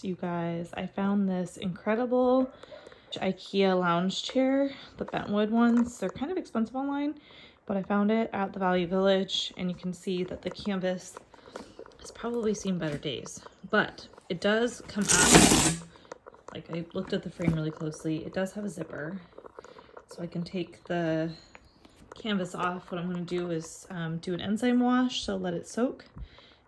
You guys, I found this incredible IKEA lounge chair, the Bentwood ones. They're kind of expensive online, but I found it at the Value Village, and you can see that the canvas has probably seen better days, but it does come out, like I looked at the frame really closely, it does have a zipper, so I can take the canvas off. What I'm going to do is do an enzyme wash, so let it soak,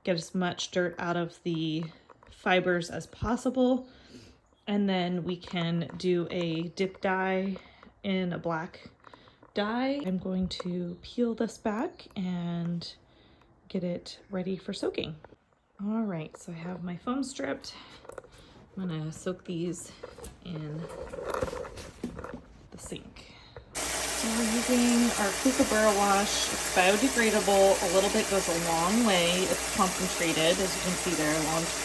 get as much dirt out of the fibers as possible, and then we can do a dip dye in a black dye. I'm going to peel this back and get it ready for soaking. All right, so I have my foam stripped. I'm gonna soak these in the sink. So we're using our Kookaburra wash. It's biodegradable. A little bit goes a long way. It's concentrated, as you can see there,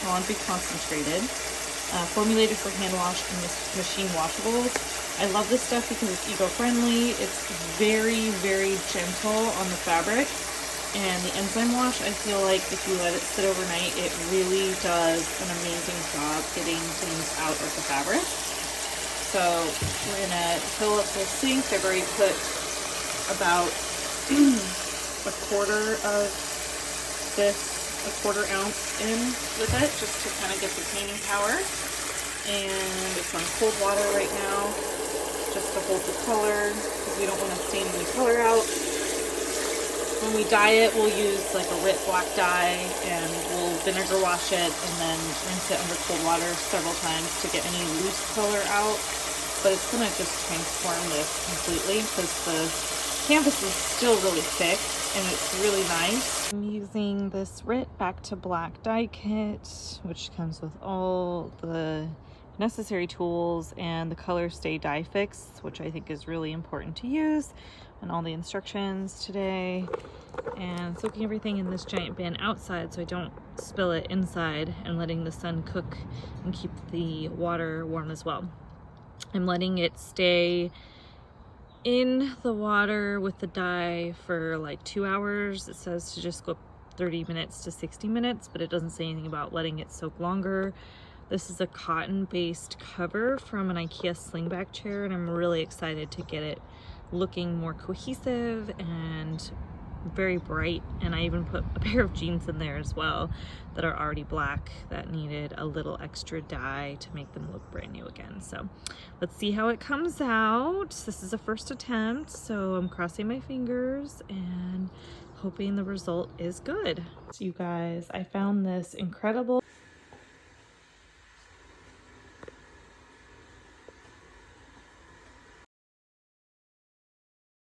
laundry concentrated. Formulated for hand wash and machine washables. I love this stuff because it's eco-friendly. It's very, very gentle on the fabric. And the enzyme wash, I feel like if you let it sit overnight, it really does an amazing job getting things out of the fabric. So we're gonna fill up the sink. I've already put about a quarter ounce in with it, just to kind of get the cleaning power. And it's on cold water right now, just to hold the color, because we don't want to stain any color out. When we dye it, we'll use like a RIT black dye, and we'll vinegar wash it and then rinse it under cold water several times to get any loose color out. But it's gonna just transform this completely because the canvas is still really thick and it's really nice. I'm using this RIT Back to Black dye kit, which comes with all the necessary tools and the Color Stay Dye Fix, which I think is really important to use, and all the instructions today. And soaking everything in this giant bin outside so I don't spill it inside, and letting the sun cook and keep the water warm as well. I'm letting it stay in the water with the dye for like 2 hours. It says to just go 30 minutes to 60 minutes, but it doesn't say anything about letting it soak longer. This is a cotton-based cover from an IKEA slingback chair, and I'm really excited to get it looking more cohesive and very bright. And I even put a pair of jeans in there as well that are already black that needed a little extra dye to make them look brand new again. So let's see how it comes out. This is a first attempt, so I'm crossing my fingers and hoping the result is good. So you guys, I found this incredible